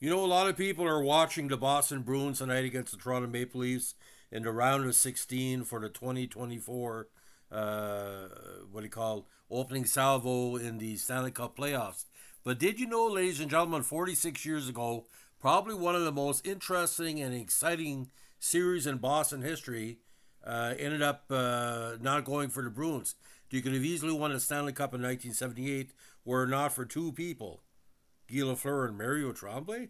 You know, a lot of people are watching the Boston Bruins tonight against the Toronto Maple Leafs in the round of 16 for the 2024, what do you call, opening salvo in the Stanley Cup playoffs. But did you know, ladies and gentlemen, 46 years ago, probably one of the most interesting and exciting series in Boston history ended up not going for the Bruins. You could have easily won the Stanley Cup in 1978 were it not for two people, Guy Lafleur and Mario Tromblay.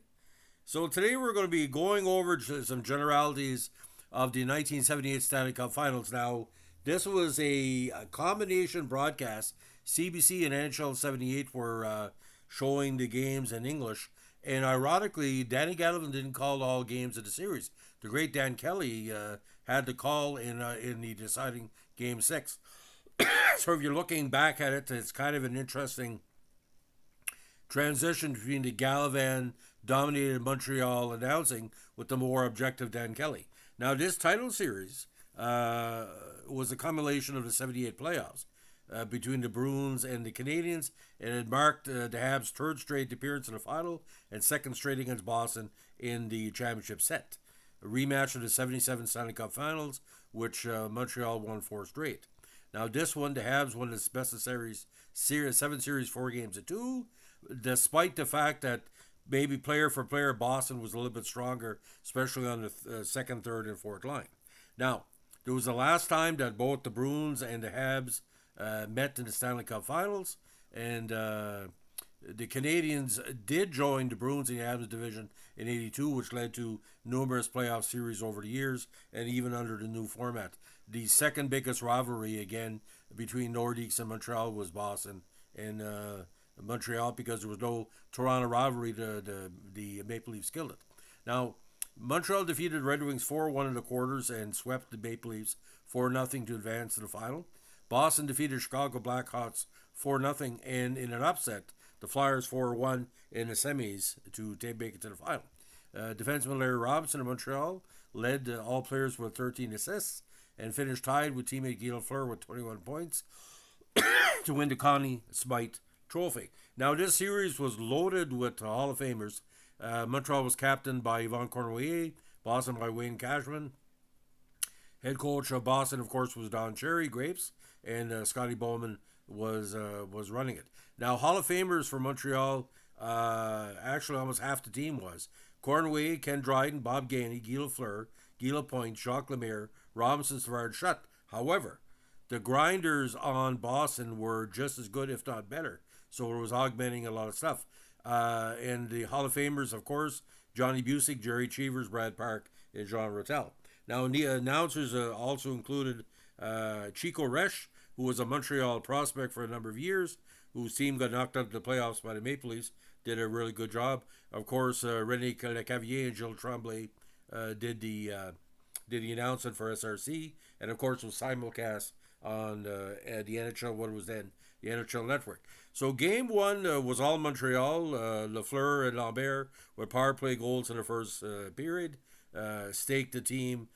So today we're going to be going over some generalities of the 1978 Stanley Cup Finals. Now, this was a combination broadcast. CBC and NHL 78 were showing the games in English. And ironically, Danny Gatlivan didn't call all games of the series. The great Dan Kelly had the call in the deciding Game 6. So if you're looking back at it, it's kind of an interesting transition between the Gallivan dominated Montreal announcing with the more objective Dan Kelly. Now, this title series was a combination of the 78 playoffs between the Bruins and the Canadiens, and it marked the Habs' third straight appearance in the final and second straight against Boston in the championship set. A rematch of the 77 Stanley Cup Finals, which Montreal won four straight. Now, this one, the Habs won its best of series, 7 series, 4 games to 2, despite the fact that maybe player for player, Boston was a little bit stronger, especially on the second, third, and fourth line. Now, there was the last time that both the Bruins and the Habs met in the Stanley Cup Finals, and the Canadiens did join the Bruins in the Habs division in '82, which led to numerous playoff series over the years, and even under the new format. The second biggest rivalry, again, between Nordiques and Montreal was Boston and Montreal, because there was no Toronto rivalry. The Maple Leafs killed it. Now, Montreal defeated Red Wings 4-1 in the quarters and swept the Maple Leafs 4-0 to advance to the final. Boston defeated Chicago Blackhawks 4-0, and in an upset, the Flyers 4-1 in the semis to make it to the final. Defenseman Larry Robinson of Montreal led all players with 13 assists and finished tied with teammate Guy Lafleur with 21 points to win the Connie Smythe Trophy. Now, this series was loaded with Hall of Famers. Montreal was captained by Yvon Cournoyer, Boston by Wayne Cashman. Head coach of Boston, of course, was Don Cherry Grapes, and Scotty Bowman was running it. Now, Hall of Famers for Montreal, actually almost half the team was Cournoyer, Ken Dryden, Bob Gainey, Guy Lafleur, Guy Lapointe, Jacques Lemaire, Robinson, Savard, Shutt. However, the grinders on Boston were just as good, if not better. So it was augmenting a lot of stuff. And the Hall of Famers, of course, Johnny Busick, Jerry Cheevers, Brad Park, and Jean Rotel. Now, the announcers also included Chico Resch, who was a Montreal prospect for a number of years, whose team got knocked out of the playoffs by the Maple Leafs, did a really good job. Of course, René Cavier and Gilles Tremblay did the announcement for SRC, and of course was simulcast on the NHL, what was then the NHL Network. So game one was all Montreal. Lafleur and Lambert with power play goals in the first period, staked the team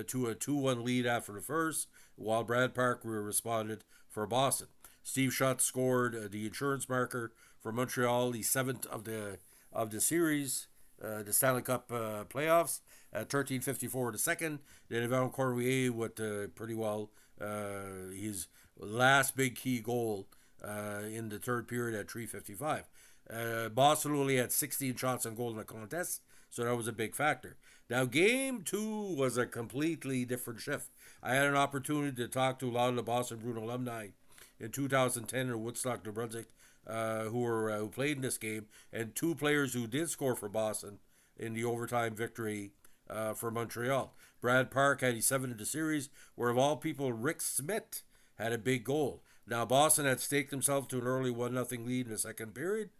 to a 2-1 lead after the first, while Brad Park responded for Boston. Steve Shutt scored the insurance marker for Montreal, the seventh of the series, the Stanley Cup playoffs, at 13:54 the second. Then Yvon Cournoyer with pretty well his last big key goal in the third period at 3:55. Boston only had 16 shots on goal in the contest, so that was a big factor. Now, game two was a completely different shift. I had an opportunity to talk to a lot of the Boston Bruin alumni in 2010 in Woodstock, New Brunswick, who played in this game, and two players who did score for Boston in the overtime victory for Montreal. Brad Park had 7 in the series, where of all people, Rick Smith had a big goal. Now, Boston had staked themselves to an early 1-0 lead in the second period,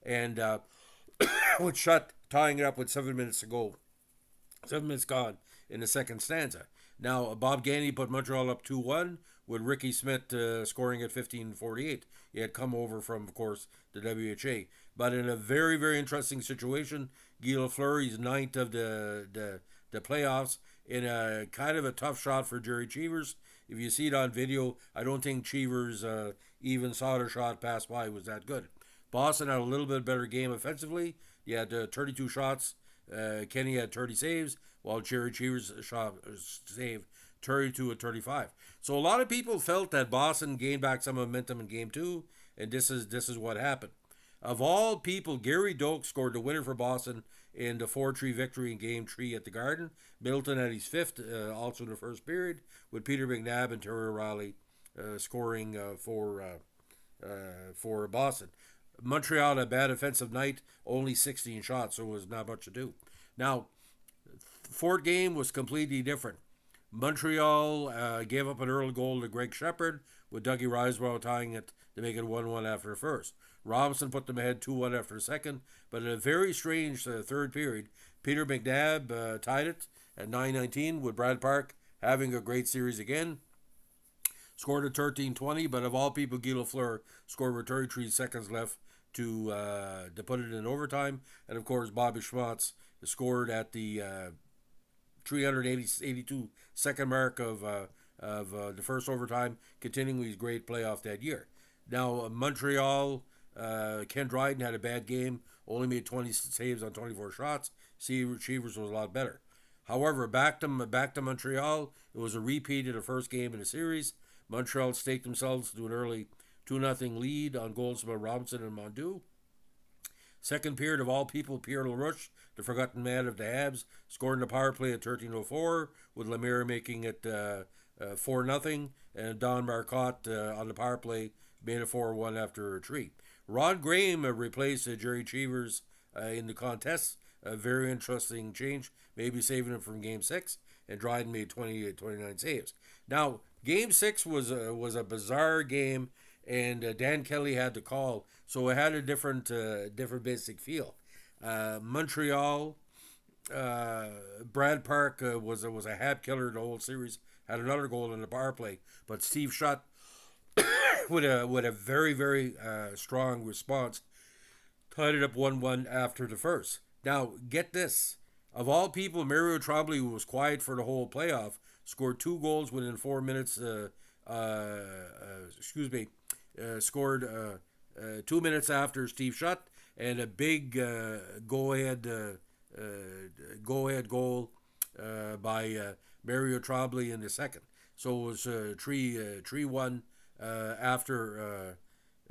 and with Shutt tying it up with 7 minutes to go. 7 minutes gone in the second stanza. Now, Bob Gainey put Montreal up 2-1, with Ricky Smith scoring at 15:48. He had come over from, of course, the WHA. But in a very, very interesting situation, Guy Lafleur, he's ninth of the playoffs in a kind of a tough shot for Jerry Cheevers. If you see it on video, I don't think Cheevers even saw the shot pass by. It was that good. Boston had a little bit better game offensively. He had 32 shots. Kenny had 30 saves, while Jerry Cheevers saved 32 and 35. So a lot of people felt that Boston gained back some momentum in Game 2, and this is what happened. Of all people, Gary Doak scored the winner for Boston in the 4-3 victory in Game 3 at the Garden. Middleton had his fifth, also in the first period, with Peter McNabb and Terry O'Reilly scoring for Boston. Montreal had a bad offensive night, only 16 shots, so it was not much to do. Now, fourth game was completely different. Montreal gave up an early goal to Greg Shepard, with Dougie Riseborough tying it to make it 1-1 after the first. Robinson put them ahead 2-1 after the second, but in a very strange third period, Peter McNabb tied it at 9:19 with Brad Park having a great series again. Scored at 13:20, but of all people, Guy Lafleur scored with 33 seconds left to put it in overtime. And of course, Bobby Schwartz scored at the 382 second mark of the first overtime, continuing his great playoff that year. Now, Montreal, Ken Dryden had a bad game, only made 20 saves on 24 shots. Cheevers was a lot better. However, back to Montreal, it was a repeat of the first game in the series. Montreal staked themselves to an early 2-0 lead on goals by Robinson and Mondeau. Second period, of all people, Pierre LaRouche, the forgotten man of the Habs, scored in the power play at 13:04, with Lemaire making it 4-0, and Don Marcotte on the power play made it 4-1 after a treat. Ron Graham replaced Jerry Cheevers in the contest. A very interesting change, maybe saving him from Game 6, and Dryden made 29 saves. Now, Game 6 was a bizarre game, and Dan Kelly had the call, so it had a different basic feel. Montreal, Brad Park was a hat killer the whole series. Had another goal in the power play, but Steve Shutt with a very very strong response tied it up 1-1 after the first. Now get this: of all people, Mario Trombley, who was quiet for the whole playoff, scored 2 goals within 4 minutes. Scored 2 minutes after Steve Shutt, and a big go ahead goal by Mario Trombley in the second. So it was 3-1 after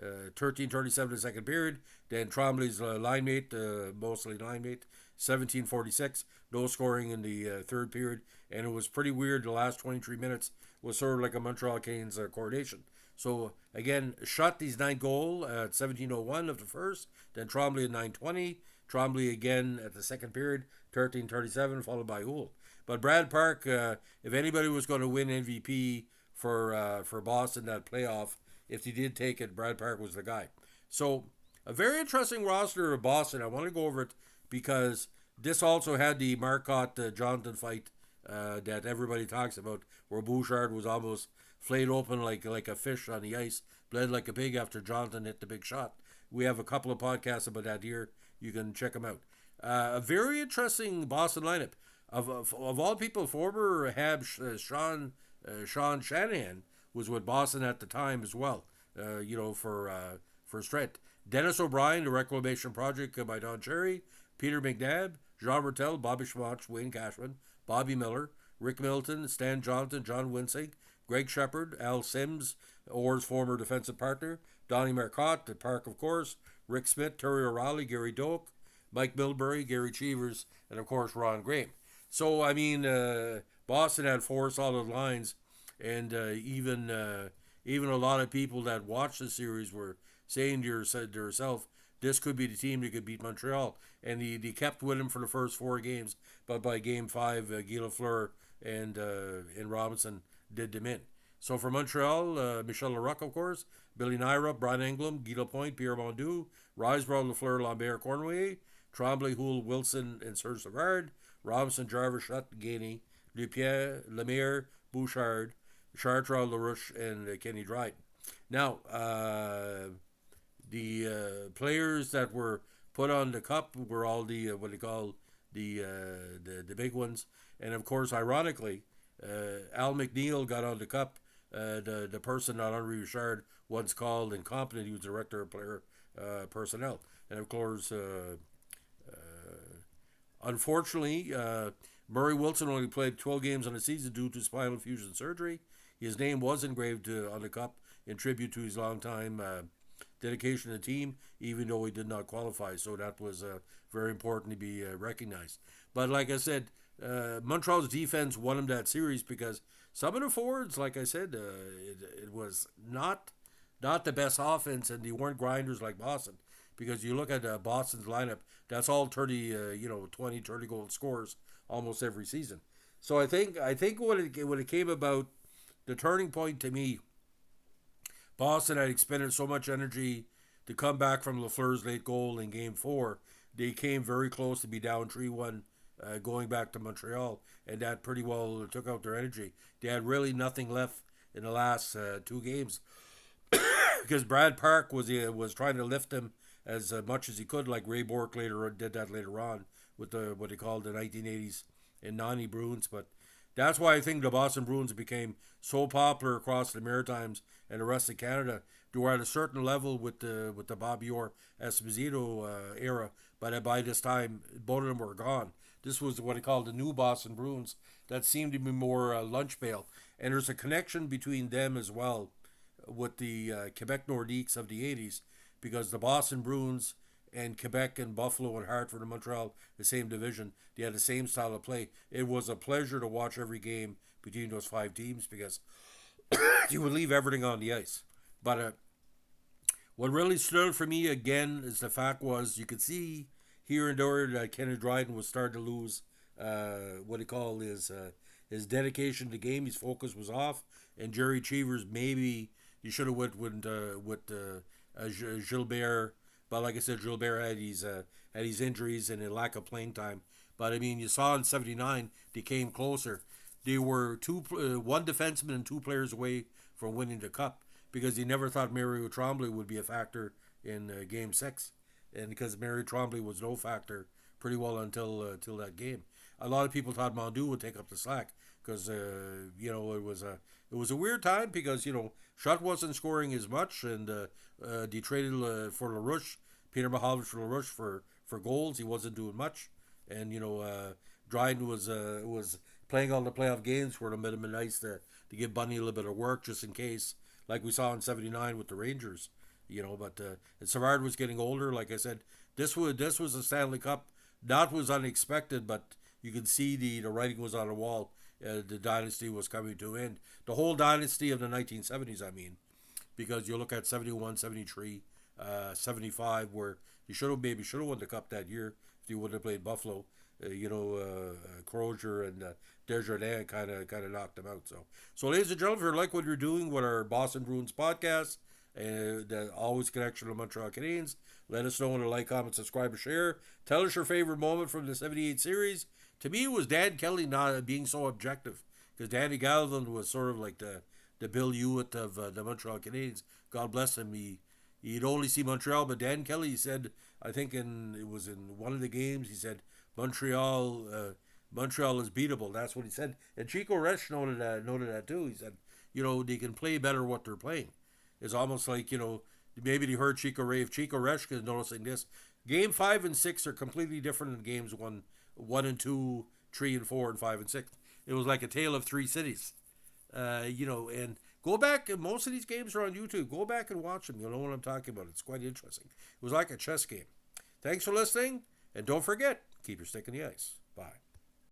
13:37 the second period. Then Trombley's line mate, mostly line mate, 17:46. No scoring in the third period, and it was pretty weird. The last 23 minutes was sort of like a Montreal Canadiens coronation. So again, Shutt these 9 goal at 17:01 of the first. Then Trombley at 9:20. Trombley again at the second period, 13:37, followed by Houle. But Brad Park, if anybody was going to win MVP for Boston that playoff, if they did take it, Brad Park was the guy. So a very interesting roster of Boston. I want to go over it because this also had the Marcotte Jonathan fight that everybody talks about, where Bouchard was almost flayed open like a fish on the ice, bled like a pig after Jonathan hit the big shot. We have a couple of podcasts about that here. You can check them out. A very interesting Boston lineup. Of all people, former Habs Sean Shanahan was with Boston at the time as well. For Stret. Dennis O'Brien, The Reclamation Project by Don Cherry, Peter McNabb, Jean Bertel, Bobby Schwartz, Wayne Cashman, Bobby Miller, Rick Milton, Stan Johnson, John Winsing, Greg Shepard, Al Sims, Orr's former defensive partner, Donnie Marcotte, the Park, of course, Rick Smith, Terry O'Reilly, Gary Doak, Mike Milbury, Gary Cheevers, and of course Ron Graham. So I mean, Boston had 4 solid lines, and even a lot of people that watched the series were saying to yourself, this could be the team that could beat Montreal. And they kept with him for the first 4 games, but by Game 5, Guy Lafleur and Robinson did them in. So for Montreal, Michel Larocque, of course, Billy Naira, Brian Engblom, Guy Lapointe, Pierre Mondeau, Riseborough, Lafleur, Lambert, Cornway, Trombley, Houle, Wilson, and Serge Savard, Robinson, Jarvis, Shutt, Gainey, Lupierre, Lemaire, Bouchard, Chartrand, LaRouche, and Kenny Dryden. Now, the players that were put on the cup were all the what they call the big ones, and of course, ironically, Al McNeil got on the cup. The person that Henri Richard once called incompetent. He was director of player personnel, and of course, Unfortunately, Murray Wilson only played 12 games on the season due to spinal fusion surgery. His name was engraved on the cup in tribute to his long-time dedication to the team, even though he did not qualify. So that was very important to be recognized. But like I said, Montreal's defense won him that series because some of the forwards, like I said, it was not the best offense, and they weren't grinders like Boston. Because you look at Boston's lineup, that's all 30, 20, 30 goal scores almost every season. So I think when it came about, the turning point to me, Boston had expended so much energy to come back from Lafleur's late goal in Game 4. They came very close to be down 3-1 going back to Montreal, and that pretty well took out their energy. They had really nothing left in the last two games because Brad Park was trying to lift them as much as he could, like Ray Bourque did that later on with what he called the 1980s and 90 Bruins. But that's why I think the Boston Bruins became so popular across the Maritimes and the rest of Canada. They were at a certain level with the Bobby Orr Esposito era, but by this time both of them were gone. This was what he called the new Boston Bruins that seemed to be more lunch pail, and there's a connection between them as well with the Quebec Nordiques of the 80s, because the Boston Bruins and Quebec and Buffalo and Hartford and Montreal, the same division, they had the same style of play. It was a pleasure to watch every game between those five teams because you would leave everything on the ice. But what really stood out for me again is the fact was you could see here and there that Kenneth Dryden was starting to lose what he called his dedication to the game. His focus was off, and Jerry Cheevers maybe you should have went with Gilbert, but like I said, Gilbert had his injuries and a lack of playing time. But I mean, you saw in '79 they came closer. They were one defenseman and two players away from winning the cup because they never thought Mario Trombley would be a factor in Game 6, and because Mario Trombley was no factor pretty well until that game. A lot of people thought Mondu would take up the slack because it was a weird time because Shutt wasn't scoring as much, and they traded for LaRouche, Peter Mahovlich for LaRouche for goals. He wasn't doing much, and Dryden was playing all the playoff games for them. It would have been nice to give Bunny a little bit of work just in case, like we saw in '79 with the Rangers. But Savard was getting older. Like I said, this was a Stanley Cup. That was unexpected, but you could see the writing was on the wall. The dynasty was coming to an end. The whole dynasty of the 1970s, I mean, because you look at 71, 73, 75, where you should have won the cup that year if you would have played Buffalo. Crozier and Desjardins kind of knocked them out. So ladies and gentlemen, if you like what you're doing with our Boston Bruins podcast, the always connection to Montreal Canadiens, let us know in a like, comment, subscribe, and share. Tell us your favorite moment from the '78 series. To me, it was Dan Kelly not being so objective, because Danny Gallivan was sort of like the Bill Hewitt of the Montreal Canadiens. God bless him. He'd only see Montreal, but Dan Kelly said, I think it was in one of the games, he said Montreal is beatable. That's what he said. And Chico Resch noted that too. He said, they can play better what they're playing. It's almost like, maybe they heard Chico Ray. If Chico Resch is noticing this, Game 5 and 6 are completely different than Games 1 and 2, 3 and 4, and 5 and 6. It was like a tale of three cities. And go back. Most of these games are on YouTube. Go back and watch them. You'll know what I'm talking about. It's quite interesting. It was like a chess game. Thanks for listening, and don't forget, keep your stick in the ice. Bye.